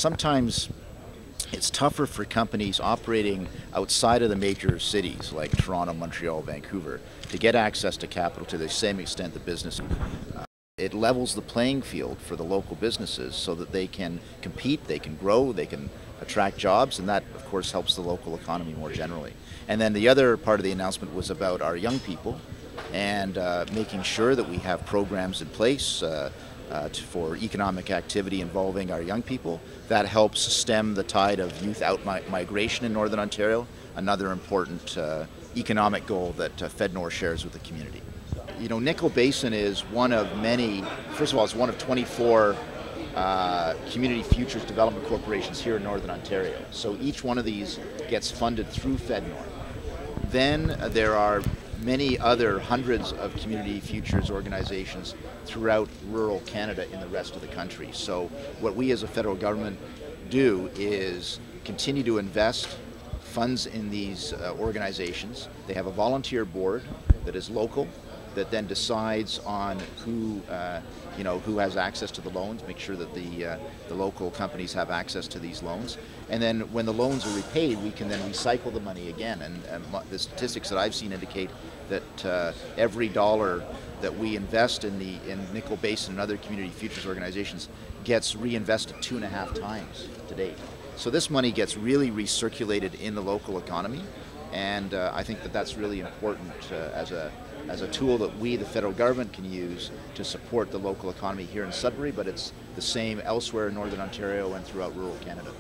sometimes it's tougher for companies operating outside of the major cities like Toronto, Montreal, Vancouver to get access to capital to the same extent the business. It levels the playing field for the local businesses so that they can compete, they can grow, they can attract jobs, and that of course helps the local economy more generally. And then the other part of the announcement was about our young people and making sure that we have programs in place for economic activity involving our young people. That helps stem the tide of youth migration in Northern Ontario, another important economic goal that FedNor shares with the community. You know, Nickel Basin is one of many, first of all, it's one of 24 community futures development corporations here in Northern Ontario. So each one of these gets funded through FedNor. Then there are many other hundreds of community futures organizations throughout rural Canada in the rest of the country. So what we as a federal government do is continue to invest funds in these organizations. They have a volunteer board that is local, that then decides on who has access to the loans, make sure that the local companies have access to these loans. And then when the loans are repaid, we can then recycle the money again. And the statistics that I've seen indicate that every dollar that we invest in Nickel Basin and other community futures organizations gets reinvested 2.5 times to date. So this money gets really recirculated in the local economy, and I think that that's really important as a tool that we, the federal government, can use to support the local economy here in Sudbury, but it's the same elsewhere in Northern Ontario and throughout rural Canada.